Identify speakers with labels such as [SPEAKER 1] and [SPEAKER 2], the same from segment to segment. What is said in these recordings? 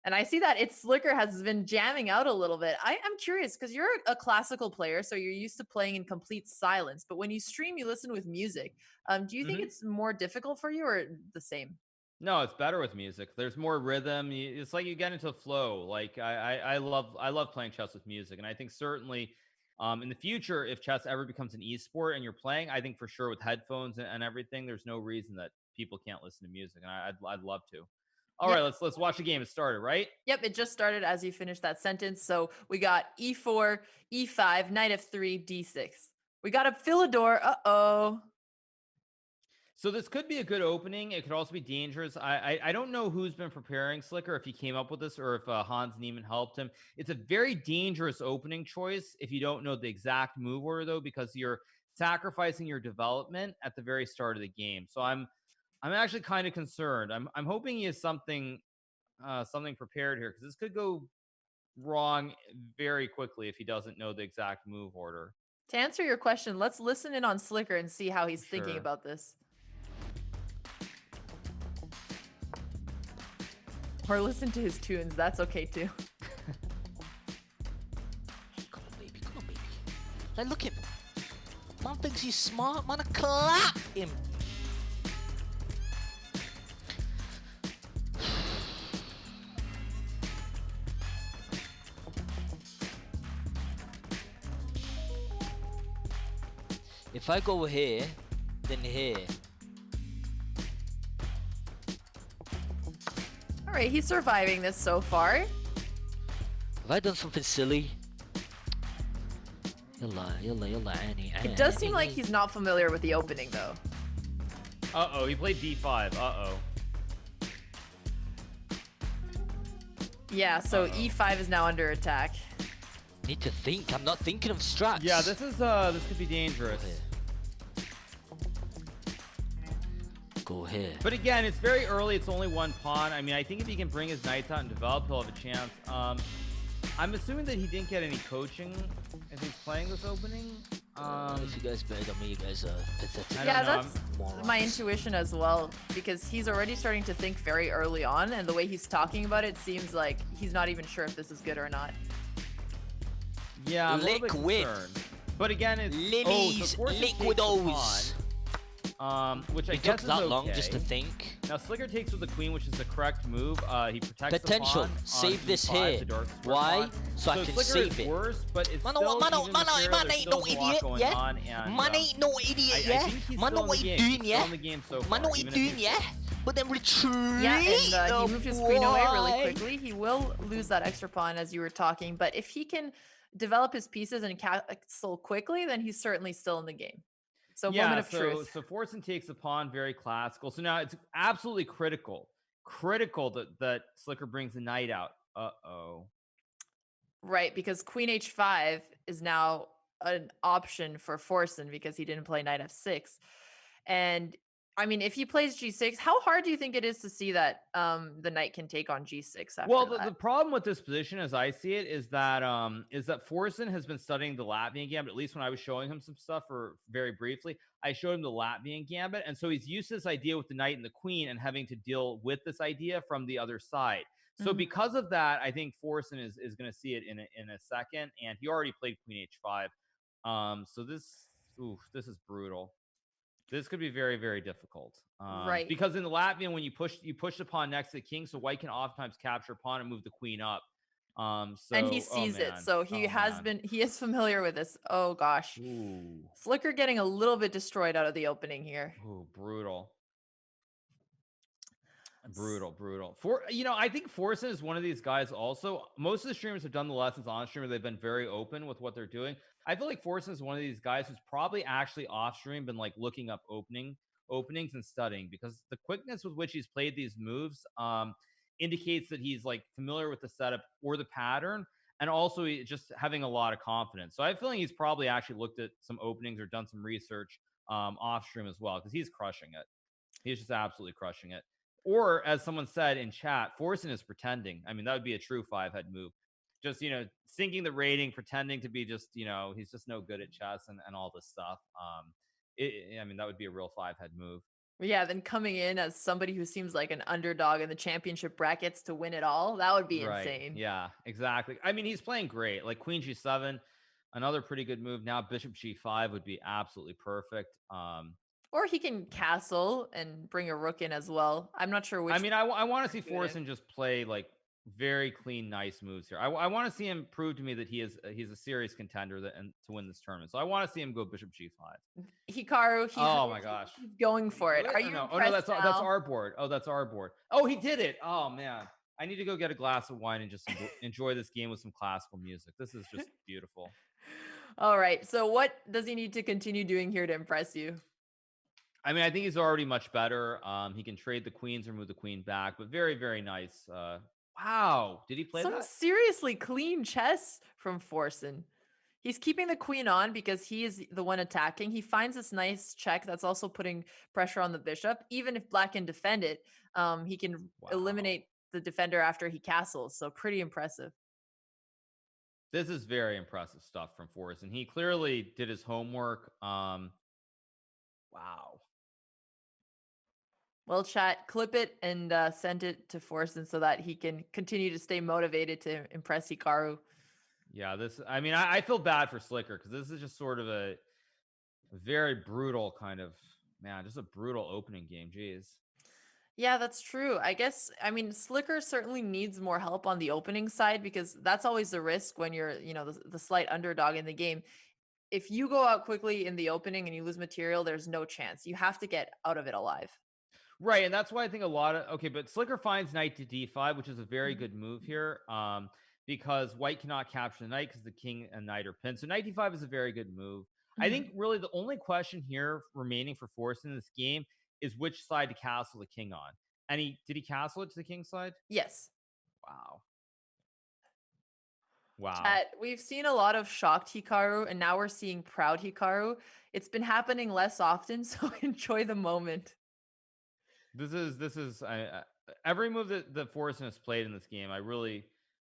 [SPEAKER 1] And I see that it's Slicker has been jamming out a little bit. I'm curious because you're a classical player, so you're used to playing in complete silence. But when you stream, you listen with music. Do you think
[SPEAKER 2] Hmm.
[SPEAKER 1] it's more difficult for you or the same?
[SPEAKER 2] No, it's better with music. There's more rhythm. It's like you get into flow. Like I love playing chess with music, and I think certainly in the future, if chess ever becomes an esport and you're playing, I think for sure with headphones and everything, there's no reason that people can't listen to music, and I'd love to. All right,
[SPEAKER 1] Yep.
[SPEAKER 2] let's watch the game. It started, right?
[SPEAKER 1] Yep, it just started as you finished that sentence. So we got e4, e5, knight f3, d6. We got a Philidor. Uh-oh.
[SPEAKER 2] So this could be a good opening. It could also be dangerous. I don't know who's been preparing Slicker, if he came up with this or if Hans Niemann helped him. It's a very dangerous opening choice if you don't know the exact move order though, because you're sacrificing your development at the very start of the game. So I'm actually kind of concerned. I'm hoping he has something prepared here because this could go wrong very quickly if he doesn't know the exact move order.
[SPEAKER 1] To answer your question, let's listen in on Slicker and see how he's thinking
[SPEAKER 2] Sure.
[SPEAKER 1] about this. Or listen to his tunes. That's okay too.
[SPEAKER 3] Come on, baby. Come on, baby. Like, look at him. Man thinks he's smart. Man, I clap him. If I go here, then here.
[SPEAKER 1] All right, he's surviving this so far.
[SPEAKER 3] Have I done something silly? يلا عيني
[SPEAKER 1] It does seem like he's not familiar with the opening though.
[SPEAKER 2] Uh-oh, he played d5. Uh-oh.
[SPEAKER 1] Yeah, so e5 is now under attack.
[SPEAKER 3] Need to think. I'm not thinking of strats.
[SPEAKER 2] Yeah, this could be dangerous.
[SPEAKER 3] Go here.
[SPEAKER 2] But again, it's very early. It's only one pawn. I mean, I think if he can bring his knights out and develop, he'll have a chance. I'm assuming that he didn't get any coaching if he's playing this opening.
[SPEAKER 3] If you guys better than me, you guys are pathetic.
[SPEAKER 1] Yeah,
[SPEAKER 2] know,
[SPEAKER 1] that's my intuition as well, because he's already starting to think very early on, and the way he's talking about it seems like he's not even sure if this is good or not.
[SPEAKER 2] Yeah, I'm a little bit
[SPEAKER 3] Liquid.
[SPEAKER 2] concerned. But again, it's
[SPEAKER 3] Lilies, liquidos.
[SPEAKER 2] Which I
[SPEAKER 3] It
[SPEAKER 2] guess
[SPEAKER 3] took
[SPEAKER 2] is
[SPEAKER 3] that
[SPEAKER 2] okay.
[SPEAKER 3] long just to think.
[SPEAKER 2] Now Slicker takes with the queen, which is the correct move. He protects
[SPEAKER 3] Potential.
[SPEAKER 2] the pawn.
[SPEAKER 3] Save
[SPEAKER 2] on
[SPEAKER 3] this
[SPEAKER 2] d5,
[SPEAKER 3] here.
[SPEAKER 2] the dark square
[SPEAKER 3] Why?
[SPEAKER 2] pawn.
[SPEAKER 3] So I can
[SPEAKER 2] Slicker
[SPEAKER 3] save
[SPEAKER 2] is
[SPEAKER 3] it.
[SPEAKER 2] worse, but it's
[SPEAKER 3] Man,
[SPEAKER 2] still
[SPEAKER 3] man,
[SPEAKER 2] even material,
[SPEAKER 3] man
[SPEAKER 2] there's
[SPEAKER 3] ain't
[SPEAKER 2] still
[SPEAKER 3] no
[SPEAKER 2] a lot
[SPEAKER 3] idiot,
[SPEAKER 2] going
[SPEAKER 3] yeah?
[SPEAKER 2] on, and,
[SPEAKER 3] Man ain't no idiot,
[SPEAKER 2] I
[SPEAKER 3] yeah?
[SPEAKER 2] think he's
[SPEAKER 3] Man
[SPEAKER 2] still
[SPEAKER 3] know
[SPEAKER 2] in
[SPEAKER 3] what
[SPEAKER 2] the
[SPEAKER 3] he
[SPEAKER 2] game.
[SPEAKER 3] doing,
[SPEAKER 2] He's still
[SPEAKER 3] yeah?
[SPEAKER 2] in the game so
[SPEAKER 3] Man
[SPEAKER 2] far,
[SPEAKER 3] know what he
[SPEAKER 2] even if
[SPEAKER 3] doing,
[SPEAKER 2] he's-
[SPEAKER 3] yeah? But then retreat.
[SPEAKER 1] Yeah, and he
[SPEAKER 3] Oh,
[SPEAKER 1] moved his queen away really
[SPEAKER 3] boy.
[SPEAKER 1] quickly. He will lose that extra pawn as you were talking, but if he can develop his pieces and castle quickly, then he's certainly still in the game. So moment
[SPEAKER 2] Yeah,
[SPEAKER 1] of
[SPEAKER 2] so
[SPEAKER 1] truth.
[SPEAKER 2] so Forsen takes the pawn, very classical. So now it's absolutely critical that Slicker brings the knight out. Uh-oh.
[SPEAKER 1] Right, because queen h5 is now an option for Forsen because he didn't play knight f6. And I mean, if he plays g6, how hard do you think it is to see that the knight can take on g6
[SPEAKER 2] Well,
[SPEAKER 1] after
[SPEAKER 2] the
[SPEAKER 1] that?
[SPEAKER 2] problem with this position, as I see it, is that Forsen has been studying the Latvian gambit. At least when I was showing him some stuff, or very briefly, I showed him the Latvian gambit, and so he's used to this idea with the knight and the queen, and having to deal with this idea from the other side. So
[SPEAKER 1] Mhm.
[SPEAKER 2] because of that, I think Forsen is going to see it in a second, and he already played queen h5. So this is brutal. This could be very, very difficult.
[SPEAKER 1] Right.
[SPEAKER 2] Because in the Latvian, when you push the pawn next to the king, so white can oftentimes capture a pawn and move the queen up.
[SPEAKER 1] And he
[SPEAKER 2] Oh
[SPEAKER 1] sees it.
[SPEAKER 2] man,
[SPEAKER 1] So
[SPEAKER 2] oh man,
[SPEAKER 1] he is familiar with this. Oh gosh.
[SPEAKER 2] ooh,
[SPEAKER 1] Slicker getting a little bit destroyed out of the opening here.
[SPEAKER 2] ooh, brutal. Brutal. I think Forsen is one of these guys also. Most of the streamers have done the lessons on stream where they've been very open with what they're doing. I feel like Forsen is one of these guys who's probably actually off stream been like looking up openings and studying, because the quickness with which he's played these moves indicates that he's like familiar with the setup or the pattern, and also just having a lot of confidence. So I have a feeling he's probably actually looked at some openings or done some research off stream as well, because he's crushing it. He's just absolutely crushing it. Or as someone said in chat, Forsen is pretending. I mean, that would be a true five-head move. Just, sinking the rating, pretending to be just, he's just no good at chess and all this stuff. I mean, that would be a real five-head move.
[SPEAKER 1] Yeah, then coming in as somebody who seems like an underdog in the championship brackets to win it all, that would be
[SPEAKER 2] Right.
[SPEAKER 1] insane.
[SPEAKER 2] Yeah, exactly. I mean, he's playing great. Like Queen G7, another pretty good move. Now Bishop G5 would be absolutely perfect.
[SPEAKER 1] Or he can castle and bring a rook in as well. I'm not sure
[SPEAKER 2] I
[SPEAKER 1] which
[SPEAKER 2] mean, I want to see
[SPEAKER 1] good in.
[SPEAKER 2] Forsen just play like very clean, nice moves here. I want to see him prove to me that he's a serious contender and to win this tournament. So I want to see him go Bishop G5.
[SPEAKER 1] Hikaru,
[SPEAKER 2] Oh my gosh.
[SPEAKER 1] he's going
[SPEAKER 2] Did he
[SPEAKER 1] for
[SPEAKER 2] do
[SPEAKER 1] it.
[SPEAKER 2] it
[SPEAKER 1] Are
[SPEAKER 2] or
[SPEAKER 1] you
[SPEAKER 2] no? Oh no,
[SPEAKER 1] impressed
[SPEAKER 2] that's
[SPEAKER 1] now?
[SPEAKER 2] our board. Oh, that's our board. Oh, he did it. Oh man. I need to go get a glass of wine and just enjoy this game with some classical music. This is just beautiful.
[SPEAKER 1] All right. So what does he need to continue doing here to impress you?
[SPEAKER 2] I mean, I think he's already much better. He can trade the queens or move the queen back, but very, very nice. Wow. Did he play
[SPEAKER 1] Some
[SPEAKER 2] that?
[SPEAKER 1] seriously clean chess from Forsen. He's keeping the queen on because he is the one attacking. He finds this nice check that's also putting pressure on the bishop. Even if black can defend it, he can
[SPEAKER 2] Wow.
[SPEAKER 1] eliminate the defender after he castles. So pretty impressive.
[SPEAKER 2] This is very impressive stuff from Forsen. He clearly did his homework. Wow.
[SPEAKER 1] Well, chat, clip it and send it to Forsen so that he can continue to stay motivated to impress Hikaru.
[SPEAKER 2] Yeah, I mean, I feel bad for Slicker because this is just sort of a very brutal kind of, man, just a brutal opening game. Jeez.
[SPEAKER 1] Yeah, that's true. I mean, Slicker certainly needs more help on the opening side because that's always the risk when you're, the slight underdog in the game. If you go out quickly in the opening and you lose material, there's no chance. You have to get out of it alive.
[SPEAKER 2] Right, and that's why I think a lot of but Slicker finds knight to d5, which is a very
[SPEAKER 1] Mhm.
[SPEAKER 2] good move here, because white cannot capture the knight because the king and knight are pinned. So knight d5 is a very good move. I think
[SPEAKER 1] Mhm.
[SPEAKER 2] really the only question here remaining for Forrest in this game is which side to castle the king on. And did he castle it to the king side?
[SPEAKER 1] Yes.
[SPEAKER 2] Wow. Wow.
[SPEAKER 1] Chat, we've seen a lot of shocked Hikaru and now we're seeing proud Hikaru. It's been happening less often, so enjoy the moment.
[SPEAKER 2] This is every move that Forrest has played in this game.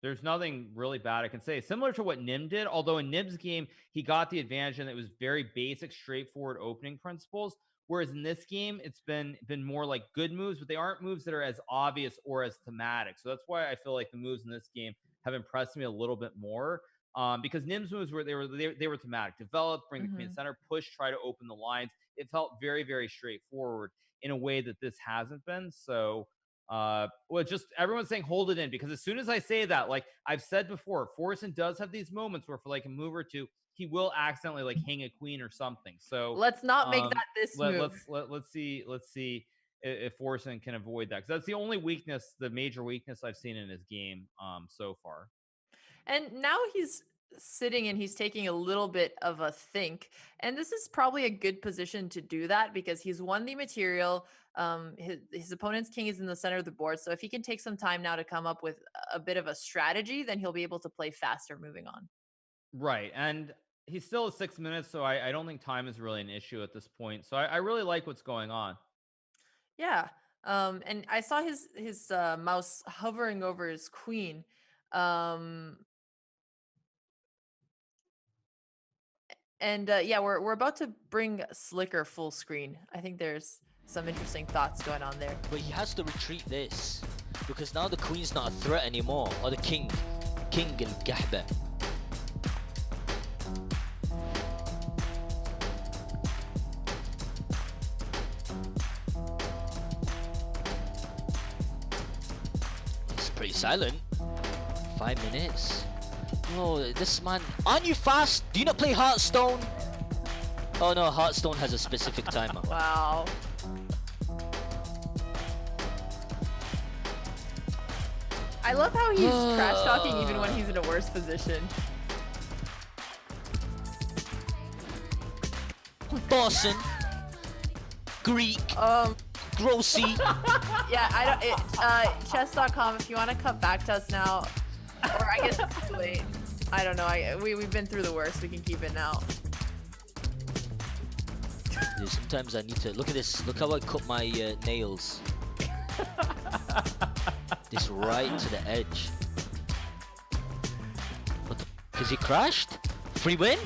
[SPEAKER 2] There's nothing really bad I can say. Similar to what Nim did, although in Nim's game he got the advantage and it was very basic, straightforward opening principles. Whereas in this game, it's been more like good moves, but they aren't moves that are as obvious or as thematic. So that's why I feel like the moves in this game have impressed me a little bit more. Because Nim's moves were they were thematic: develop, bring the queen
[SPEAKER 1] Mhm.
[SPEAKER 2] center, push, try to open the lines. It felt very, very straightforward in a way that this hasn't been. So, well, just everyone's saying hold it in because as soon as I say that, like I've said before, Forsen does have these moments where for like a move or two, he will accidentally like hang a queen or something. So,
[SPEAKER 1] Let's not make that this move.
[SPEAKER 2] let's see if Forsen can avoid that because that's the only weakness, the major weakness I've seen in his game so far.
[SPEAKER 1] And now he's sitting and he's taking a little bit of a think. And this is probably a good position to do that because he's won the material. His opponent's king is in the center of the board. So if he can take some time now to come up with a bit of a strategy, then he'll be able to play faster moving on.
[SPEAKER 2] Right. And he's still at 6 minutes, so I don't think time is really an issue at this point. So I really like what's going on.
[SPEAKER 1] Yeah. And I saw his mouse hovering over his queen. Um, and yeah, we're about to bring Slicker full screen. I think there's some interesting thoughts going on there.
[SPEAKER 3] But he has to retreat this because now the queen's not a threat anymore, or the king القحبة. It's pretty silent. 5 minutes. Oh, this man, aren't you fast? Do you not play Hearthstone? Oh no, Hearthstone has a specific timer.
[SPEAKER 1] Wow. I love how he's trash talking even when he's in a worse position.
[SPEAKER 3] Boston, Greek, Grossy.
[SPEAKER 1] Yeah, I don't. Chess.com. If you want to cut back to us now, or I guess it's too late. I don't know. We've been through the worst. We can keep it now.
[SPEAKER 3] Dude, sometimes I need to look at this. Look how I cut my nails. This right to the edge. What the f? Is he crashed? Free win?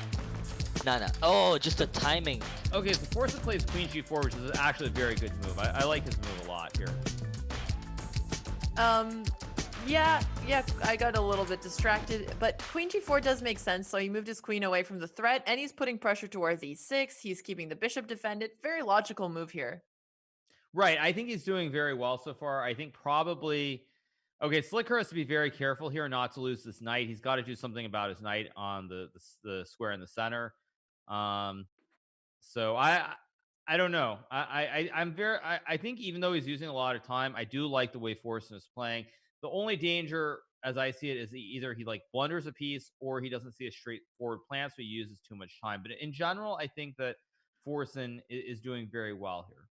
[SPEAKER 3] Nah. Oh, just the timing.
[SPEAKER 2] Okay, so Forsen plays queen g4, which is actually a very good move. I like his move a lot here.
[SPEAKER 1] Yeah, I got a little bit distracted, but queen g4 does make sense. So he moved his queen away from the threat, and he's putting pressure towards e6. He's keeping the bishop defended. Very logical move here.
[SPEAKER 2] Right. I think he's doing very well so far. I think probably... Okay, Slicker has to be very careful here not to lose this knight. He's got to do something about his knight on the square in the center. So I don't know. I think even though he's using a lot of time, I do like the way Forsen is playing. The only danger, as I see it, is either he like blunders a piece or he doesn't see a straightforward plan, so he uses too much time. But in general, I think that Forsen is doing very well here.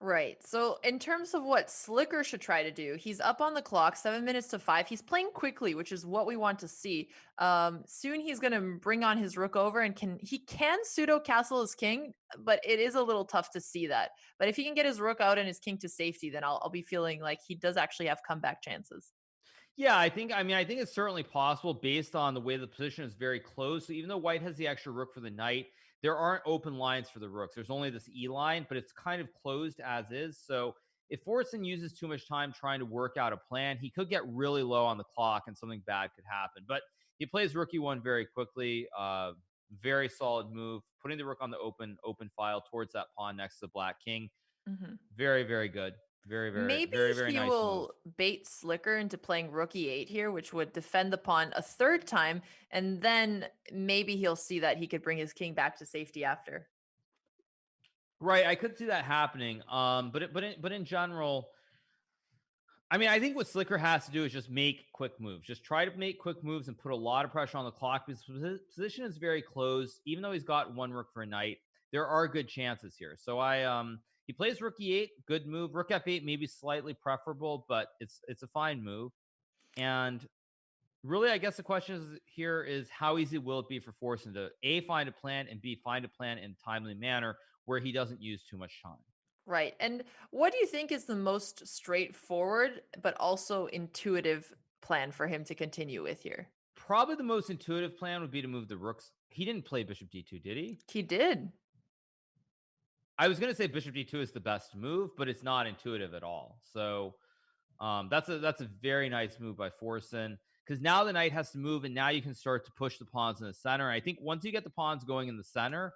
[SPEAKER 1] Right. So in terms of what Slicker should try to do, he's up on the clock, 7 minutes to 5. He's playing quickly, which is what we want to see. Soon he's going to bring on his rook over, and he can pseudo castle his king, but it is a little tough to see that. But if he can get his rook out and his king to safety, then I'll be feeling like he does actually have comeback chances.
[SPEAKER 2] Yeah, I think it's certainly possible based on the way the position is very close. So even though white has the extra rook for the knight, there aren't open lines for the rooks. There's only this E line, but it's kind of closed as is. So if Forsen uses too much time trying to work out a plan, he could get really low on the clock and something bad could happen. But he plays rook E1 very quickly. Very solid move, putting the rook on the open file towards that pawn next to the black king.
[SPEAKER 1] Mhm.
[SPEAKER 2] Very, very good. Very, very,
[SPEAKER 1] Maybe
[SPEAKER 2] very, very
[SPEAKER 1] he
[SPEAKER 2] nice move.
[SPEAKER 1] will bait Slicker into playing rook e8 here, which would defend the pawn a third time, and then maybe he'll see that he could bring his king back to safety after.
[SPEAKER 2] Right, I could see that happening. But in general, I mean, I think what Slicker has to do is just make quick moves. Just try to make quick moves and put a lot of pressure on the clock because his position is very close. Even though he's got one rook for a knight, there are good chances here. So he plays rook e8, good move. Rook f8 maybe slightly preferable, but it's a fine move. And really, I guess the question is how easy will it be for Forsen to A, find a plan, and B, find a plan in a timely manner where he doesn't use too much time.
[SPEAKER 1] Right. And what do you think is the most straightforward but also intuitive plan for him to continue with here?
[SPEAKER 2] Probably the most intuitive plan would be to move the rooks. He didn't play bishop d2, did he?
[SPEAKER 1] He did.
[SPEAKER 2] I was going to say bishop d2 is the best move, but it's not intuitive at all. So that's a very nice move by Forsen, because now the knight has to move, and now you can start to push the pawns in the center. And I think once you get the pawns going in the center,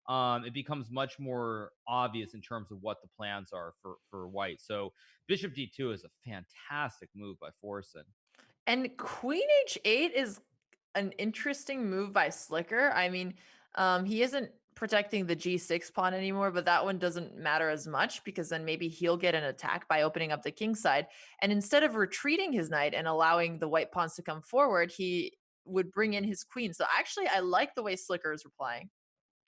[SPEAKER 2] it becomes much more obvious in terms of what the plans are for white. So bishop d2 is a fantastic move by Forsen.
[SPEAKER 1] And queen h8 is an interesting move by Slicker. I mean, he isn't protecting the g6 pawn anymore, but that one doesn't matter as much because then maybe he'll get an attack by opening up the king side. And instead of retreating his knight and allowing the white pawns to come forward, he would bring in his queen. So actually, I like the way Slicker is replying.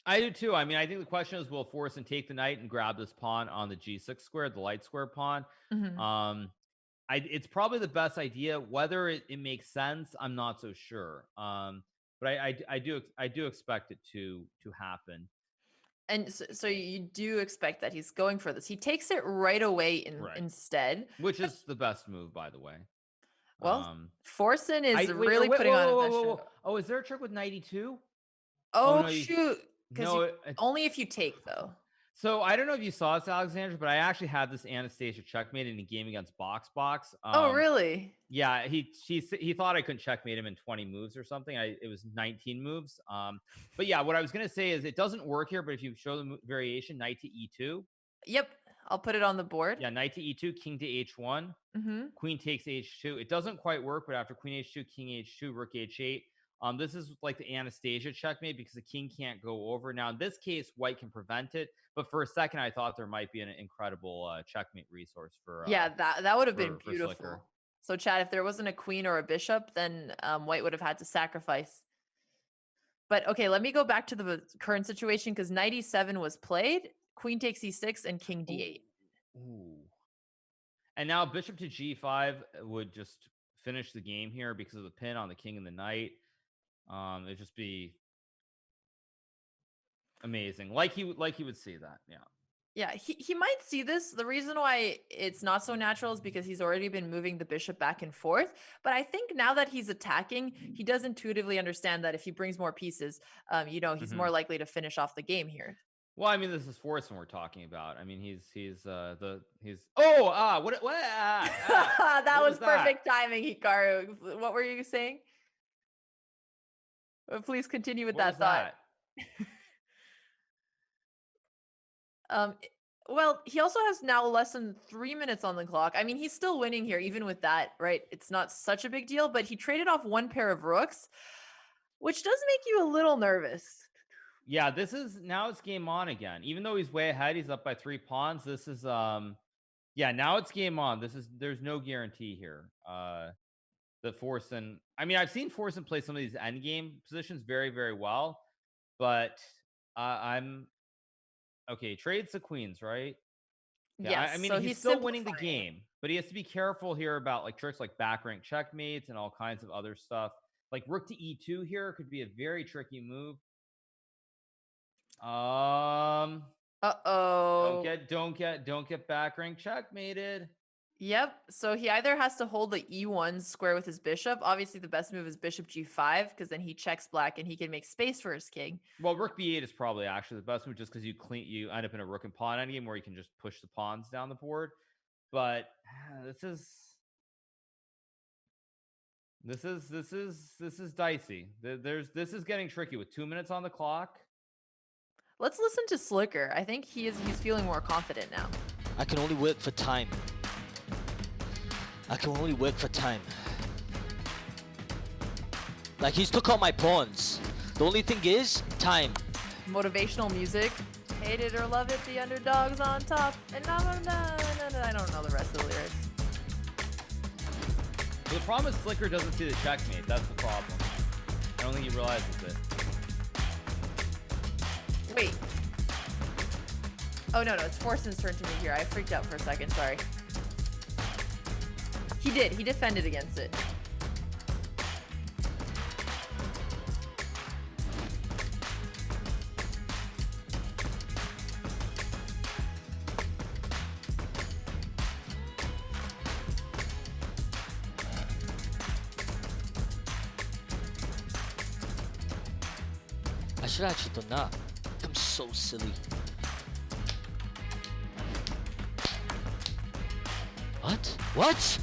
[SPEAKER 2] I do too. I mean, I think the question is, will Forsen take the knight and grab this pawn on the g6 square, the light square pawn?
[SPEAKER 1] Mhm.
[SPEAKER 2] It's probably the best idea. Whether it makes sense, I'm not so sure. But I do expect it to happen.
[SPEAKER 1] And so you do expect that he's going for this. He takes it right away
[SPEAKER 2] Right.
[SPEAKER 1] instead.
[SPEAKER 2] Which is the best move, by the way.
[SPEAKER 1] Well, Forsen is really putting on a pressure.
[SPEAKER 2] Oh, is there a trick with knight e2?
[SPEAKER 1] Oh,
[SPEAKER 2] no,
[SPEAKER 1] shoot. Because
[SPEAKER 2] no,
[SPEAKER 1] only if you take, though.
[SPEAKER 2] So I don't know if you saw this, Alexandra, but I actually had this Anastasia checkmate in a game against Box.
[SPEAKER 1] Oh, really?
[SPEAKER 2] Yeah, he thought I couldn't checkmate him in 20 moves or something. It was 19 moves. But yeah, what I was gonna say is it doesn't work here. But if you show the variation, knight to e2.
[SPEAKER 1] Yep. I'll put it on the board.
[SPEAKER 2] Yeah, knight to e2, king to h1,
[SPEAKER 1] Mm-hmm.
[SPEAKER 2] queen takes h2. It doesn't quite work, but after queen h2, king h2, rook h8. This is like the Anastasia checkmate because the king can't go over. Now, in this case, white can prevent it. But for a second, I thought there might be an incredible checkmate resource for
[SPEAKER 1] Yeah, that would have been
[SPEAKER 2] for
[SPEAKER 1] beautiful.
[SPEAKER 2] Slicker.
[SPEAKER 1] So, Chad, if there wasn't a queen or a bishop, then white would have had to sacrifice. But okay, let me go back to the current situation because knight e7 was played, queen takes e6, and king d8.
[SPEAKER 2] Ooh. And now bishop to g5 would just finish the game here because of the pin on the king and the knight. It'd just be amazing. Like he would see that. Yeah.
[SPEAKER 1] Yeah, he might see this. The reason why it's not so natural is because he's already been moving the bishop back and forth. But I think now that he's attacking, he does intuitively understand that if he brings more pieces, he's more likely to finish off the game here.
[SPEAKER 2] Well, I mean, this is Forsen we're talking about. I mean, he's
[SPEAKER 1] That
[SPEAKER 2] what
[SPEAKER 1] was
[SPEAKER 2] was that?
[SPEAKER 1] perfect timing, Hikaru. What were you saying? Please continue with
[SPEAKER 2] What was
[SPEAKER 1] that thought.
[SPEAKER 2] that?
[SPEAKER 1] Um, i- well, he also has now less than 3 minutes on the clock. I mean, he's still winning here, even with that, right? It's not such a big deal, but he traded off one pair of rooks, which does make you a little nervous.
[SPEAKER 2] Yeah, this is now it's game on again. Even though he's way ahead, he's up by 3 pawns. This is yeah, now it's game on. There's no guarantee here. The Forsen. I mean, I've seen Forsen play some of these end game positions very, very well, but I'm okay. Trades the queens, right? Yeah, I
[SPEAKER 1] Yes,
[SPEAKER 2] mean,
[SPEAKER 1] so
[SPEAKER 2] he's
[SPEAKER 1] he's
[SPEAKER 2] still winning the
[SPEAKER 1] simplifying it.
[SPEAKER 2] game, but he has to be careful here about like tricks like back rank checkmates and all kinds of other stuff. Like rook to e2 here could be a very tricky move. Don't
[SPEAKER 1] Uh-oh.
[SPEAKER 2] get back rank checkmated.
[SPEAKER 1] Yep. So he either has to hold the e1 square with his bishop. Obviously, the best move is bishop g5 because then he checks black and he can make space for his king.
[SPEAKER 2] Well, rook b8 is probably actually the best move just because you end up in a rook and pawn endgame where you can just push the pawns down the board. But this is dicey. This is getting tricky with 2 minutes on the clock.
[SPEAKER 1] Let's listen to Slicker. I think he's feeling more confident now.
[SPEAKER 3] I can only work for time. I can only work for time. Like, he's took out my pawns. The only thing is, time.
[SPEAKER 1] Motivational music. Hate it or love it, the underdog's on top. And I don't know the rest of the lyrics.
[SPEAKER 2] The problem is Slicker doesn't see the checkmate. That's the problem. I don't think he realizes it.
[SPEAKER 1] Wait. Oh, no, it's Forsen's turn to me here. I freaked out for a second. Sorry. He did. He defended against it.
[SPEAKER 3] I should have actually done that. I'm so silly. What? What?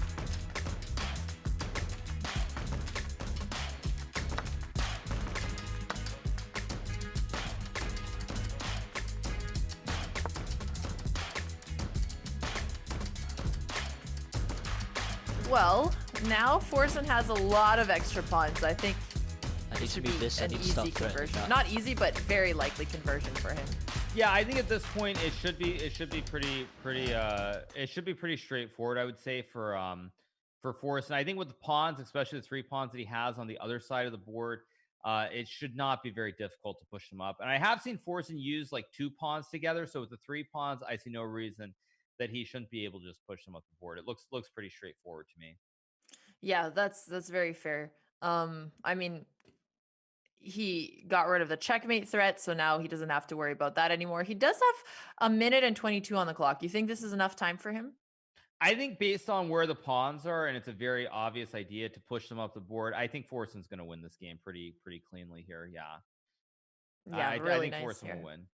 [SPEAKER 1] Well, now Forsen has a lot of extra pawns. I think
[SPEAKER 3] I need
[SPEAKER 1] it
[SPEAKER 3] to
[SPEAKER 1] should
[SPEAKER 3] move
[SPEAKER 1] be
[SPEAKER 3] this. I
[SPEAKER 1] an
[SPEAKER 3] need to stop
[SPEAKER 1] easy
[SPEAKER 3] threatening
[SPEAKER 1] conversion.
[SPEAKER 3] that.
[SPEAKER 1] Not easy, but very likely conversion for him.
[SPEAKER 2] Yeah, I think at this point it should be pretty straightforward, I would say, for Forrest. And I think with the pawns, especially the 3 pawns that he has on the other side of the board, it should not be very difficult to push them up. And I have seen Forrest use like 2 pawns together. So with the 3 pawns, I see no reason that he shouldn't be able to just push them up the board. It looks pretty straightforward to me.
[SPEAKER 1] Yeah, that's very fair. I mean, he got rid of the checkmate threat, so now he doesn't have to worry about that anymore. He does have 1:22 on the clock. You think this is enough time for him?
[SPEAKER 2] I think based on where the pawns are, and it's a very obvious idea to push them up the board, I think Forsen's going to win this game pretty cleanly here. Yeah.
[SPEAKER 1] Yeah,
[SPEAKER 2] I
[SPEAKER 1] really
[SPEAKER 2] think
[SPEAKER 1] nice
[SPEAKER 2] Forsen
[SPEAKER 1] here.
[SPEAKER 2] will win.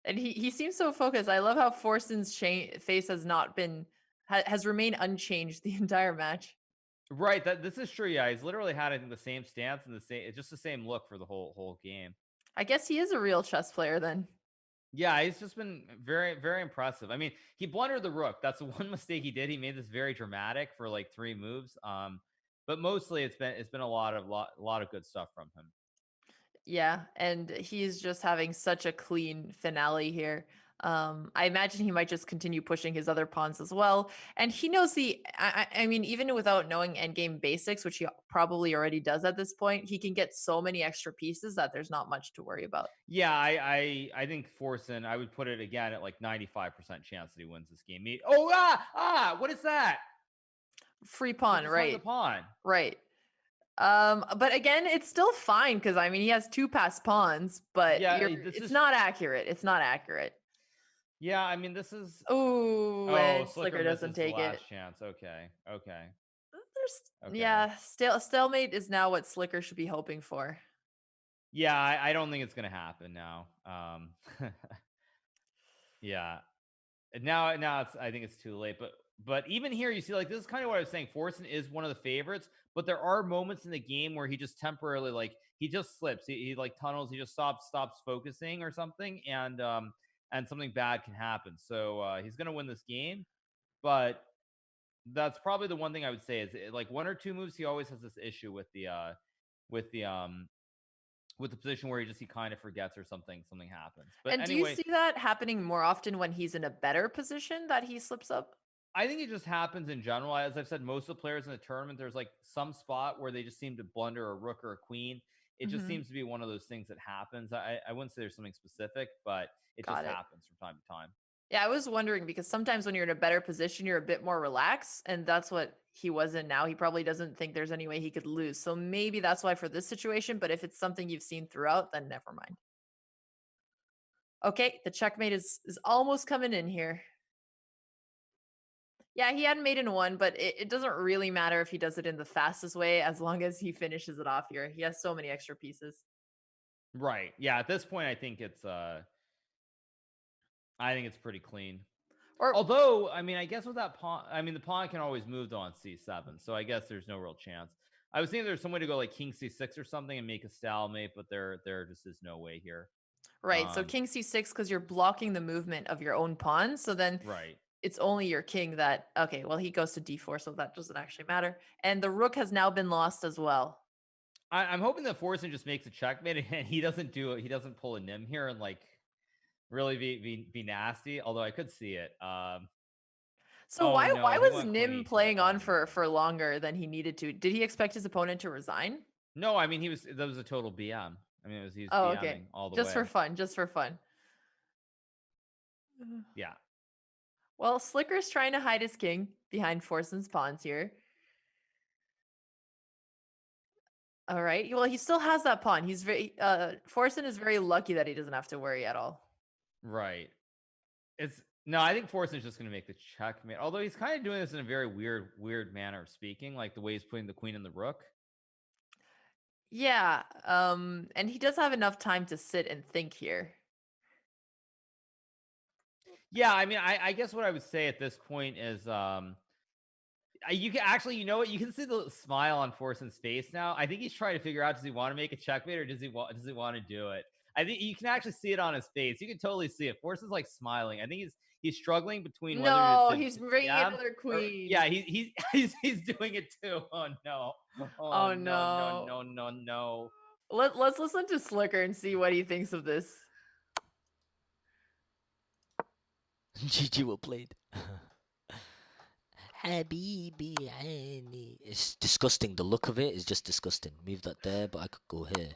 [SPEAKER 1] And he seems so focused. I love how Forsen's face has not been has remained unchanged the entire match.
[SPEAKER 2] Right. This is true. Yeah, he's literally had I think the same stance and it's just the same look for the whole game.
[SPEAKER 1] I guess he is a real chess player then.
[SPEAKER 2] Yeah, he's just been very impressive. I mean, he blundered the rook. That's the one mistake he did. He made this very dramatic for like 3 moves. But mostly it's been a lot of good stuff from him.
[SPEAKER 1] Yeah, and he's just having such a clean finale here. I imagine he might just continue pushing his other pawns as well. And he knows I mean, even without knowing endgame basics, which he probably already does at this point, he can get so many extra pieces that there's not much to worry about.
[SPEAKER 2] Yeah, I think Forsen, I would put it again at like 95% chance that he wins this game. What is that?
[SPEAKER 1] Free
[SPEAKER 2] He
[SPEAKER 1] pawn,
[SPEAKER 2] just hung the
[SPEAKER 1] right?
[SPEAKER 2] pawn.
[SPEAKER 1] Right. But again, it's still fine because I mean he has 2 passed pawns, but
[SPEAKER 2] Yeah,
[SPEAKER 1] it's not accurate. It's not accurate.
[SPEAKER 2] Yeah, I mean this is
[SPEAKER 1] Oh, and Slicker doesn't
[SPEAKER 2] misses the
[SPEAKER 1] take it.
[SPEAKER 2] last chance. Okay.
[SPEAKER 1] There's
[SPEAKER 2] Okay.
[SPEAKER 1] yeah, stalemate is now what Slicker should be hoping for.
[SPEAKER 2] Yeah, I don't think it's gonna happen now. Yeah. Now it's I think it's too late. But even here, you see, like this is kind of what I was saying. Forsen is one of the favorites, but there are moments in the game where he just temporarily like he just slips. He like tunnels. He just stops focusing or something, and something bad can happen. So he's gonna win this game, but that's probably the one thing I would say is like one or two moves. He always has this issue with the um with the position where he kind of forgets or something happens. But
[SPEAKER 1] And do you
[SPEAKER 2] anyway,
[SPEAKER 1] see that happening more often when he's in a better position that he slips up?
[SPEAKER 2] I think it just happens in general. As I've said, most of the players in the tournament, there's like some spot where they just seem to blunder a rook or a queen. It just
[SPEAKER 1] Mhm.
[SPEAKER 2] seems to be one of those things that happens. I wouldn't say there's something specific, but it just
[SPEAKER 1] Got it.
[SPEAKER 2] happens from time to time.
[SPEAKER 1] Yeah, I was wondering because sometimes when you're in a better position, you're a bit more relaxed, and that's what he wasn't now. He probably doesn't think there's any way he could lose. So maybe that's why for this situation, but if it's something you've seen throughout, then never mind. Okay, the checkmate is almost coming in here. Yeah, he hadn't made in one, but it doesn't really matter if he does it in the fastest way as long as he finishes it off here. He has so many extra pieces.
[SPEAKER 2] Right. Yeah. At this point, I think it's pretty clean.
[SPEAKER 1] Or
[SPEAKER 2] Although, I mean, I guess with that pawn, I mean, the pawn can always move on c7, so I guess there's no real chance. I was thinking there's some way to go like king c6 or something and make a stalemate, but there just is no way here.
[SPEAKER 1] right, so king c6 because you're blocking the movement of your own pawn. So then
[SPEAKER 2] Right.
[SPEAKER 1] it's only your king that okay, well he goes to d4, so that doesn't actually matter. And the rook has now been lost as well.
[SPEAKER 2] I'm hoping that Forsen just makes a checkmate and he doesn't do it. He doesn't pull a nim here and like really be nasty. Although I could see it.
[SPEAKER 1] So
[SPEAKER 2] Oh
[SPEAKER 1] why
[SPEAKER 2] no, he
[SPEAKER 1] was
[SPEAKER 2] went queen
[SPEAKER 1] Nim
[SPEAKER 2] e2.
[SPEAKER 1] playing on for longer than he needed to? Did he expect his opponent to resign?
[SPEAKER 2] No, I mean that was a total BM. I mean he was
[SPEAKER 1] Oh, okay.
[SPEAKER 2] BMing all the
[SPEAKER 1] Just for
[SPEAKER 2] way.
[SPEAKER 1] fun, just for fun.
[SPEAKER 2] Yeah.
[SPEAKER 1] Well, Slicker's trying to hide his king behind Forsen's pawns here. All right. Well, he still has that pawn. He's very Forsen is very lucky that he doesn't have to worry at all.
[SPEAKER 2] Right. It's no, I think Forsen's just gonna make the checkmate. Although he's kind of doing this in a very weird manner of speaking, like the way he's putting the queen and the rook.
[SPEAKER 1] Yeah, and he does have enough time to sit and think here.
[SPEAKER 2] Yeah, I mean, I guess what I would say at this point is you can actually, you know what? You can see the smile on Forsen's face now. I think he's trying to figure out, does he want to make a checkmate or does he want to do it? I think you can actually see it on his face. You can totally see it. Forsen's like smiling. I think he's struggling between whether
[SPEAKER 1] No,
[SPEAKER 2] to
[SPEAKER 1] he's bringing
[SPEAKER 2] jab
[SPEAKER 1] another
[SPEAKER 2] or
[SPEAKER 1] queen.
[SPEAKER 2] yeah, he's doing it too. Oh no. Oh
[SPEAKER 1] Oh
[SPEAKER 2] no, no,
[SPEAKER 1] no.
[SPEAKER 2] no, no, no.
[SPEAKER 1] Let's listen to Slicker and see what he thinks of this.
[SPEAKER 3] GG well played. Habibi, Aini. It's disgusting. The look of it is just disgusting. Move that there, but I could go here.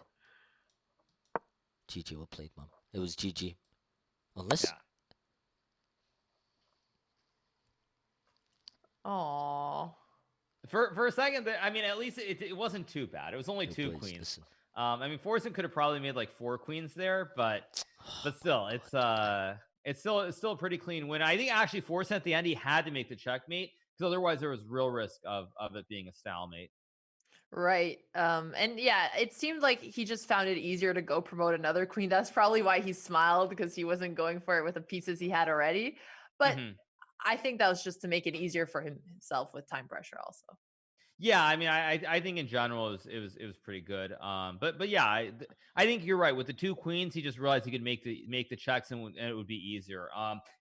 [SPEAKER 3] GG well played, man. It was GG. Unless
[SPEAKER 2] Yeah.
[SPEAKER 1] Aww.
[SPEAKER 2] For a second, I mean, at least it wasn't too bad. It was only two
[SPEAKER 3] please,
[SPEAKER 2] queens.
[SPEAKER 3] listen.
[SPEAKER 2] I mean, Forsen could have probably made like 4 queens there, but still, it's still a pretty clean win. I think actually Forsen at the end he had to make the checkmate because otherwise there was real risk of it being a stalemate.
[SPEAKER 1] Right. And yeah, it seemed like he just found it easier to go promote another queen. That's probably why he smiled because he wasn't going for it with the pieces he had already. But I think that was just to make it easier for himself with time pressure also.
[SPEAKER 2] Yeah, I mean, I think in general it was pretty good. But yeah, I think you're right with the 2 queens. He just realized he could make the checks and it would be easier.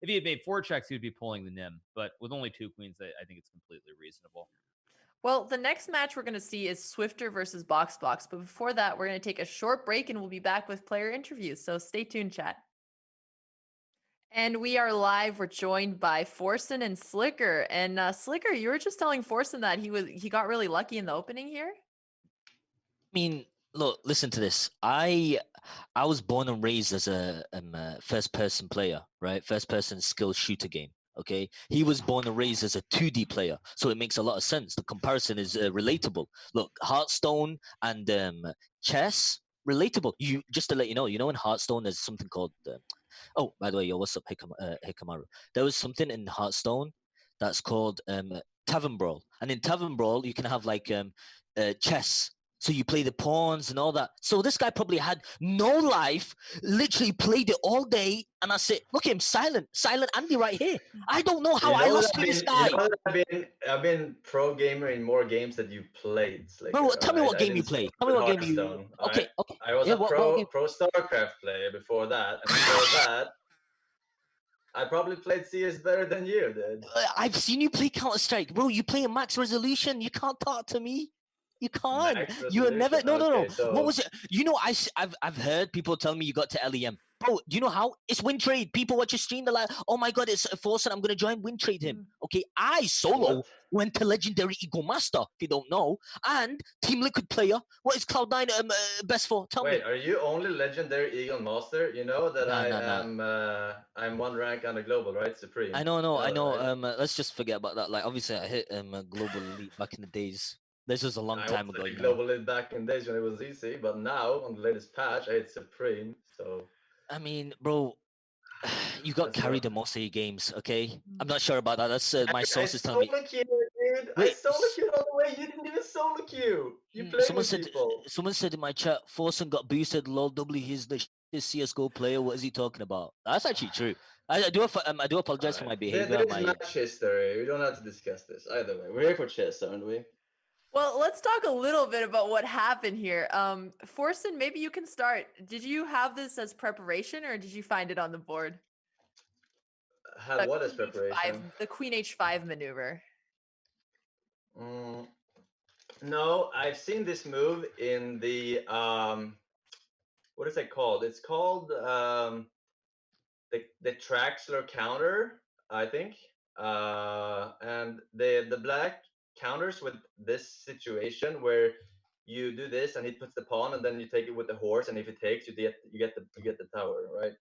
[SPEAKER 2] If he had made 4 checks, he would be pulling the nim. But with only 2 queens, I think it's completely reasonable.
[SPEAKER 1] Well, the next match we're going to see is Swifter versus Box. But before that, we're going to take a short break and we'll be back with player interviews. So stay tuned, chat. And we are live. We're joined by Forsen and Slicker. And Slicker, you were just telling Forsen that he got really lucky in the opening here.
[SPEAKER 3] I mean, look, listen to this. I was born and raised as a first-person player, right? First-person skill shooter game. Okay, he was born and raised as a 2D player, so it makes a lot of sense. The comparison is relatable. Look, Hearthstone and chess, relatable. You just to let you know in Hearthstone there's something called. Oh, by the way, yo, what's up, Hikamaru? There was something in Hearthstone that's called Tavern Brawl, and in Tavern Brawl you can have like chess. So you play the pawns and all that. So this guy probably had no life, literally played it all day. And I said, look at him, silent Andy right here. I don't know how I lost to this guy.
[SPEAKER 4] I've been pro gamer in more games that you played, Slicker.
[SPEAKER 3] Bro, tell me what game you play. Tell me what game you.
[SPEAKER 4] Hearthstone,
[SPEAKER 3] Okay, okay.
[SPEAKER 4] I was
[SPEAKER 3] Yeah,
[SPEAKER 4] a pro StarCraft player before that, and before that, I probably played CS better than you did.
[SPEAKER 3] I've seen you play Counter-Strike, bro. You play in max resolution. You can't talk to me. You can't. You are never. No.
[SPEAKER 4] So...
[SPEAKER 3] What was it? You know, I've heard people tell me you got to LEM. Bro, do you know how? It's win trade. People watch your stream. They're like, oh my god, it's Forsen. I'm gonna join win trade him. Okay, I solo went to legendary Eagle Master. If you don't know, and Team Liquid player. What is Cloud9 best for? Tell me.
[SPEAKER 4] Wait, are you only legendary Eagle Master? You know that I'm one rank on the global, right? Supreme.
[SPEAKER 3] I know.
[SPEAKER 4] Right?
[SPEAKER 3] Let's just forget about that. Like, obviously, I hit global elite back in the days. This was a long time ago.
[SPEAKER 4] Global elite back in the days when it was easy, but now on the latest patch, I hit Supreme. So.
[SPEAKER 3] I mean, bro, you got carried in most of your games, okay? I'm not sure about that. That's my sources telling me.
[SPEAKER 4] I solo queue, dude. Wait, I solo queued all the way. You didn't even solo queue. You played with people.
[SPEAKER 3] Someone said in my chat, Forsen got boosted. Lol, W, he's the CS:GO player. What is he talking about? That's actually true. I do apologize for my behavior.
[SPEAKER 4] There is match history. We don't have to discuss this either way. We're here for chess, aren't we?
[SPEAKER 1] Well, let's talk a little bit about what happened here. Forsen, maybe you can start. Did you have this as preparation, or did you find it on the board?
[SPEAKER 4] Had what as preparation?
[SPEAKER 1] The Queen H5 maneuver.
[SPEAKER 4] No, I've seen this move in the what is it called? It's called the Traxler counter, I think. And the black counters with this situation where you do this and he puts the pawn and then you take it with the horse, and if it takes, you get the tower, right?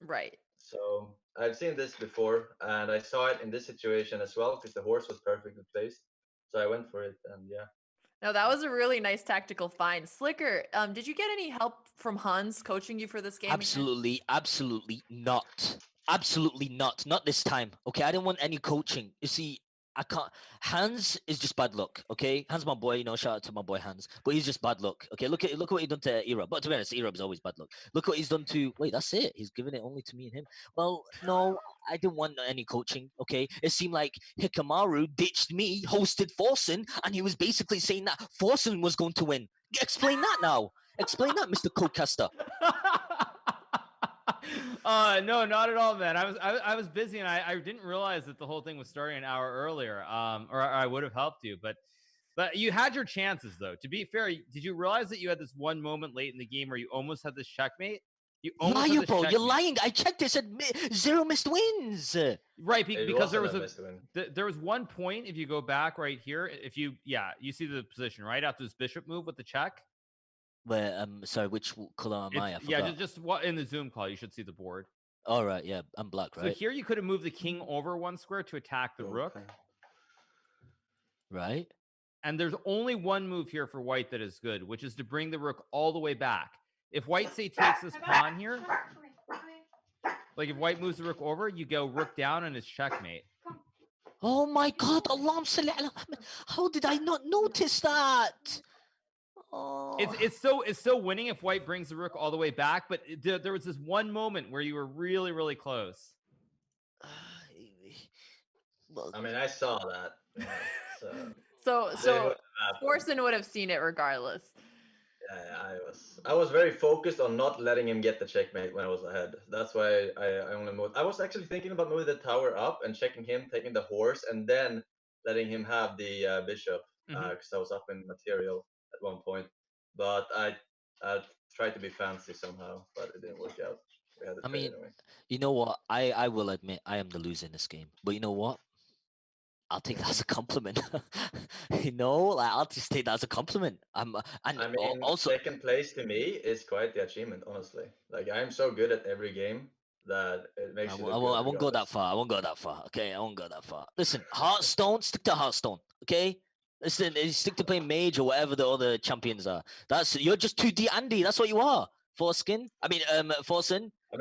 [SPEAKER 1] Right.
[SPEAKER 4] So I've seen this before, and I saw it in this situation as well because the horse was perfectly placed. So I went for it, and yeah.
[SPEAKER 1] No, that was a really nice tactical find. Slicker, did you get any help from Hans coaching you for this game?
[SPEAKER 3] Absolutely not. Absolutely not. Not this time. Okay, I didn't want any coaching. You see, I can't. Hans is just bad luck. Okay, Hans, my boy. You know, shout out to my boy Hans. But he's just bad luck. Okay, look what he done to Erab. But to be honest, Erab is always bad luck. Look what he's done to. Wait, that's it. He's giving it only to me and him. Well, no, I didn't want any coaching. Okay, it seemed like Hikamaru ditched me, hosted Forsen, and he was basically saying that Forsen was going to win. Explain that now. Explain that, Mr. Co-caster.
[SPEAKER 2] No, not at all, man. I was busy, and I didn't realize that the whole thing was starting an hour earlier. Or I would have helped you, but you had your chances, though. To be fair, did you realize that you had this one moment late in the game where you almost had this checkmate? You almost
[SPEAKER 3] liar, bro. You're lying. I checked. It said 0 missed wins.
[SPEAKER 2] Right, because there was one point. If you go back right here, you see the position right after this bishop move with the check.
[SPEAKER 3] Where sorry, which color am I?
[SPEAKER 2] Yeah, just what in the Zoom call you should see the board.
[SPEAKER 3] All right, yeah, I'm black, right?
[SPEAKER 2] So here you could have moved the king over one square to attack the rook.
[SPEAKER 3] Right.
[SPEAKER 2] And there's only one move here for white that is good, which is to bring the rook all the way back. If white say takes this pawn here, like if white moves the rook over, you go rook down and it's checkmate.
[SPEAKER 3] Oh my God, Allahumma salli ala Muhammad. How did I not notice that? Oh.
[SPEAKER 2] It's so winning if white brings the rook all the way back, but there was this one moment where you were really, really close.
[SPEAKER 4] I mean, I saw that. Yeah,
[SPEAKER 1] so Forsen would have seen it regardless.
[SPEAKER 4] Yeah, I was very focused on not letting him get the checkmate when I was ahead. That's why I only moved. I was actually thinking about moving the tower up and checking him, taking the horse, and then letting him have the bishop because I was up in material at one point. But I tried to be fancy somehow, but it didn't work out.
[SPEAKER 3] I mean, anyway. You know what? I will admit I am the loser in this game. But you know what? I'll take that as a compliment. You know, like I'll just take that as a compliment. I mean, also
[SPEAKER 4] second place to me is quite the achievement, honestly. Like I'm so good at every game that it makes you.
[SPEAKER 3] I won't go that far. I won't go that far. Okay, I won't go that far. Listen, Hearthstone, stick to Hearthstone. Okay. Listen, stick to playing Mage or whatever the other champions are. You're just 2D Andy. That's what you are. Forsen.
[SPEAKER 4] I mean,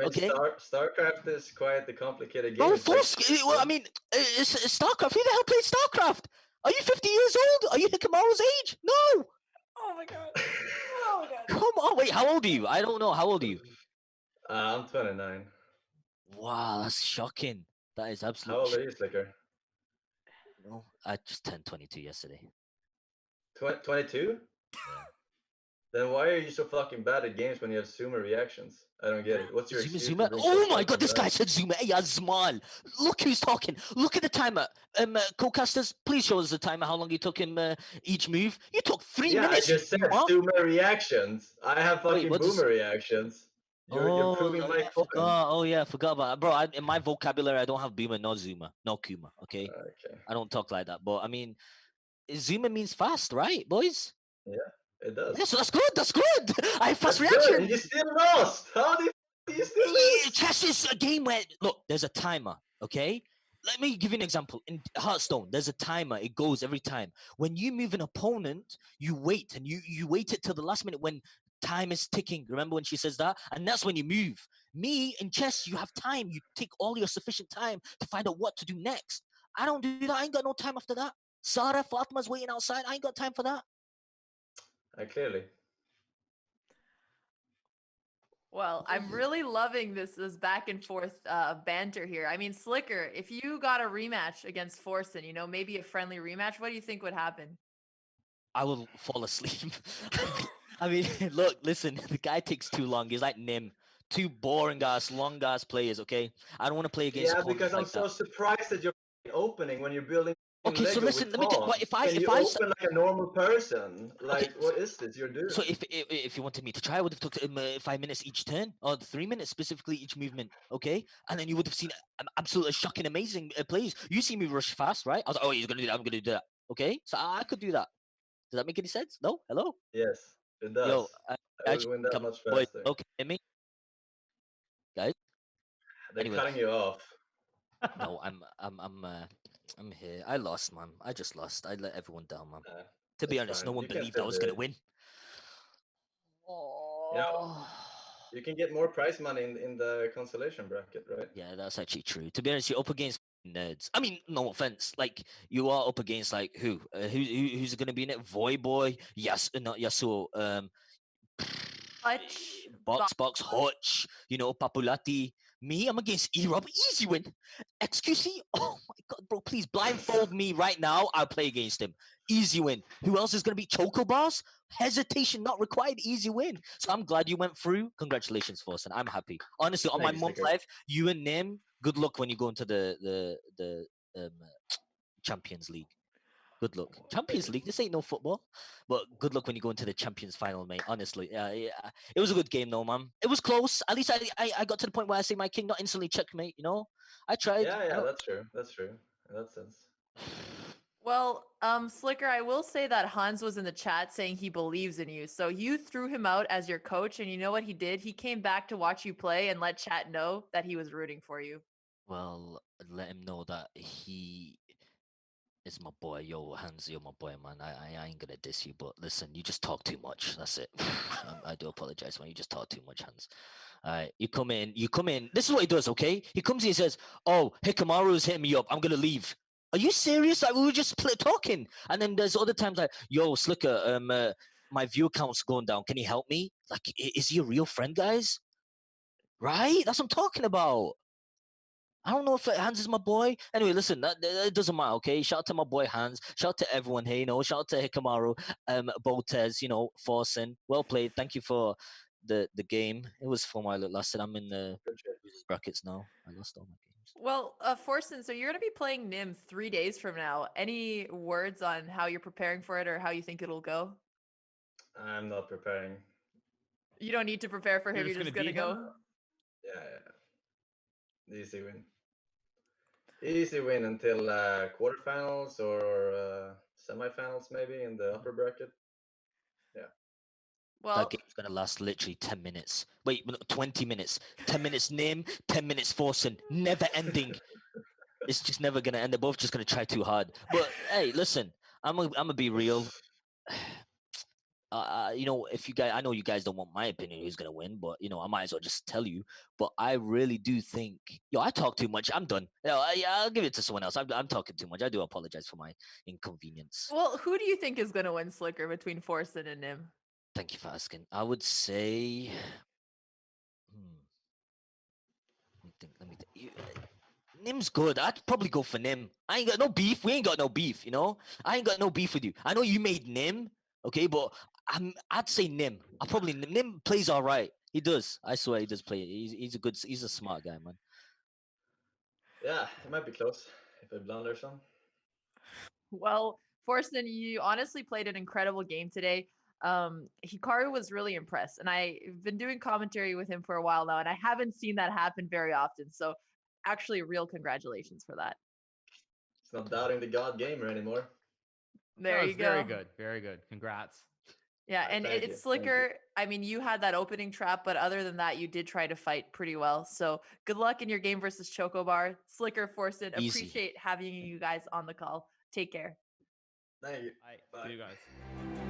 [SPEAKER 3] okay.
[SPEAKER 4] StarCraft is quite a complicated game.
[SPEAKER 3] Oh, well, I mean, it's StarCraft. Who the hell plays StarCraft? Are you 50 years old? Are you Hikamaru's age? No.
[SPEAKER 1] Oh my God.
[SPEAKER 3] Wait, how old are you? I don't know. How old are you?
[SPEAKER 4] I'm 29.
[SPEAKER 3] Wow, that's shocking. That is
[SPEAKER 4] How
[SPEAKER 3] absolutely
[SPEAKER 4] old are you, Slicker?
[SPEAKER 3] no. I just turned 22 yesterday.
[SPEAKER 4] 22?
[SPEAKER 3] Yeah.
[SPEAKER 4] Then why are you so fucking bad at games when you have Zoomer reactions? I don't get it. What's your
[SPEAKER 3] Zuma
[SPEAKER 4] excuse
[SPEAKER 3] Zuma.
[SPEAKER 4] for being so
[SPEAKER 3] Oh my
[SPEAKER 4] fucking
[SPEAKER 3] god, this
[SPEAKER 4] bad?
[SPEAKER 3] guy said Zuma. Hey, Azmal. Look who's talking. Look at the timer. Co-casters, please show us the timer. How long you took him each move? You took 3
[SPEAKER 4] Yeah, I
[SPEAKER 3] minutes.
[SPEAKER 4] just said
[SPEAKER 3] Zuma.
[SPEAKER 4] Zoomer reactions. I have
[SPEAKER 3] Wait,
[SPEAKER 4] fucking
[SPEAKER 3] what does?
[SPEAKER 4] Boomer reactions. You're
[SPEAKER 3] Oh,
[SPEAKER 4] proving
[SPEAKER 3] yeah,
[SPEAKER 4] my
[SPEAKER 3] I
[SPEAKER 4] point.
[SPEAKER 3] forgot. Oh yeah, I forgot about it. Bro. In my vocabulary, I don't have Boomer, no Zuma, no Kuma. Okay,
[SPEAKER 4] Okay.
[SPEAKER 3] I don't talk like that. But I mean, Zuma means fast, right, boys?
[SPEAKER 4] Yeah, it does.
[SPEAKER 3] Yeah, so that's good. That's good. I have fast
[SPEAKER 4] That's good,
[SPEAKER 3] reaction.
[SPEAKER 4] and you still lost. How did you still lose?
[SPEAKER 3] Chess is a game where look, there's a timer. Okay, let me give you an example. In Hearthstone, there's a timer. It goes every time. When you move an opponent, you wait and you wait it till the last minute when time is ticking. Remember when she says that? And that's when you move. Me in chess, you have time. You take all your sufficient time to find out what to do next. I don't do that. I ain't got no time after that. Sarah Fatma's waiting outside. I ain't got time for that.
[SPEAKER 4] Clearly.
[SPEAKER 1] Well, I'm really loving this back and forth banter here. I mean, Slicker, if you got a rematch against Forsen, you know, maybe a friendly rematch, what do you think would happen?
[SPEAKER 3] I will fall asleep. I mean, look, listen, the guy takes too long. He's like Nim. Two boring ass, long ass players, okay? I don't want to play against
[SPEAKER 4] Yeah,
[SPEAKER 3] opponents
[SPEAKER 4] because I'm
[SPEAKER 3] like
[SPEAKER 4] so
[SPEAKER 3] that.
[SPEAKER 4] surprised at your opening when you're building
[SPEAKER 3] Okay, so
[SPEAKER 4] Lego
[SPEAKER 3] listen,
[SPEAKER 4] with
[SPEAKER 3] let me get
[SPEAKER 4] pawns.
[SPEAKER 3] what
[SPEAKER 4] Can you open like a normal person?
[SPEAKER 3] okay,
[SPEAKER 4] Like, what is this you're doing?
[SPEAKER 3] so if you wanted me to try, I would have took 5 minutes each turn, or 3 minutes specifically each movement, okay? And then you would have seen absolutely shocking, amazing plays. You see me rush fast, right? I was like, oh, he's gonna do that. I'm gonna do that, okay? So I could do that. Does that make any sense? No? Hello?
[SPEAKER 4] Yes, it does.
[SPEAKER 3] Yo,
[SPEAKER 4] I
[SPEAKER 3] actually
[SPEAKER 4] would win that
[SPEAKER 3] come,
[SPEAKER 4] much
[SPEAKER 3] boys.
[SPEAKER 4] faster.
[SPEAKER 3] Okay, me, guys.
[SPEAKER 4] They're
[SPEAKER 3] Anyway.
[SPEAKER 4] cutting you off.
[SPEAKER 3] No, I'm here. I lost, man. I just lost. I let everyone down, man. To
[SPEAKER 4] That's
[SPEAKER 3] be honest, no
[SPEAKER 4] fine.
[SPEAKER 3] one
[SPEAKER 4] You can
[SPEAKER 3] believed I
[SPEAKER 4] still
[SPEAKER 3] was
[SPEAKER 4] do
[SPEAKER 3] gonna
[SPEAKER 4] it.
[SPEAKER 3] win.
[SPEAKER 4] You know,
[SPEAKER 3] Oh.
[SPEAKER 4] you can get more prize money in the consolation bracket, right?
[SPEAKER 3] Yeah, that's actually true. To be honest, you're up against nerds. I mean, no offense. Like you are up against like who? Who's gonna be in it? Voy boy? Yes, not Yasuo.
[SPEAKER 1] Hutch,
[SPEAKER 3] Box, Hutch, Papulati. Me, I'm against E-Rob. Easy win. XQC? Oh my god, bro, please blindfold me right now. I'll play against him. Easy win. Who else is going to be Choco Boss? Hesitation not required. Easy win. So I'm glad you went through. Congratulations, Forsen. I'm happy. Honestly, on my
[SPEAKER 4] Thank you,
[SPEAKER 3] mom's
[SPEAKER 4] Sticker.
[SPEAKER 3] life, you and Nim, good luck when you go into the Champions League. Good luck. Champions League. This ain't no football, but good luck when you go into the Champions final, mate. Honestly, yeah, it was a good game, though, man. It was close. At least I got to the point where I say my king, not instantly checkmate. I tried.
[SPEAKER 4] Yeah, that's true. That's true. In that sense.
[SPEAKER 1] Well, Slicker, I will say that Hans was in the chat saying he believes in you. So you threw him out as your coach, and you know what he did? He came back to watch you play and let chat know that he was rooting for you.
[SPEAKER 3] Well, let him know that he is my boy. Yo, Hans, you're my boy, man. I ain't gonna diss you, but listen, you just talk too much. That's it. I do apologize, man. You just talk too much, Hans. All right, you come in. This is what he does, okay? He comes in and says, "Oh, Hikamaru's hitting me up. I'm gonna leave." Are you serious? Like we were just talking, and then there's other times like, "Yo, Slicker, my view count's going down. Can you help me?" Like, is he a real friend, guys? Right? That's what I'm talking about. I don't know if Hans is my boy. Anyway, listen, that doesn't matter, okay? Shout out to my boy Hans. Shout out to everyone here, shout out to Hikamaru, Botez, Forsen. Well played. Thank you for the game. It was fun while it lasted. I'm in the losers brackets now. I lost all my games.
[SPEAKER 1] Well, Forsen, so you're going to be playing Nim 3 days from now. Any words on how you're preparing for it or how you think it'll go?
[SPEAKER 4] I'm not preparing.
[SPEAKER 1] You don't need to prepare for him. You're just going to go.
[SPEAKER 4] Yeah. Easy win. Easy win until quarterfinals or semifinals, maybe in the upper bracket. Yeah.
[SPEAKER 1] Well,
[SPEAKER 3] that game's gonna last literally 10 minutes. Wait, 20 minutes. 10 minutes Nim, 10 minutes Forsen. Never ending. It's just never gonna end. They're both just gonna try too hard. But hey, listen, I'm gonna be real. If you guys, I know you guys don't want my opinion who's gonna win, but I might as well just tell you. But I really do think, I talk too much. I'm done. I'll give it to someone else. I'm talking too much. I do apologize for my inconvenience.
[SPEAKER 1] well, who do you think is going to win, Slicker, between Forsen and Nim?
[SPEAKER 3] Thank you for asking. I would say. Let me think. Nim's good. I'd probably go for Nim. I ain't got no beef. We ain't got no beef, you know? I ain't got no beef with you. I know you made Nim, okay, but I'd say Nim. Nim plays all right. He does. I swear he does play. He's a smart guy, man.
[SPEAKER 4] Yeah, it might be close if I blunder some.
[SPEAKER 1] Well, Forsen, you honestly played an incredible game today. Hikaru was really impressed, and I've been doing commentary with him for a while now, and I haven't seen that happen very often. So, actually, real congratulations for that.
[SPEAKER 4] It's not doubting the God gamer anymore.
[SPEAKER 1] There
[SPEAKER 2] That
[SPEAKER 1] you
[SPEAKER 2] was
[SPEAKER 1] go.
[SPEAKER 2] very good. Very good. Congrats.
[SPEAKER 1] Yeah, and
[SPEAKER 4] Thank you,
[SPEAKER 1] it's
[SPEAKER 4] thank you.
[SPEAKER 1] Slicker. I mean, you had that opening trap, but other than that, you did try to fight pretty well. So good luck in your game versus Chocobar. Slicker, Forsen,
[SPEAKER 3] Easy.
[SPEAKER 1] appreciate having you guys on the call. Take care.
[SPEAKER 4] Thank you.
[SPEAKER 2] All right.
[SPEAKER 4] Bye.
[SPEAKER 2] See you guys.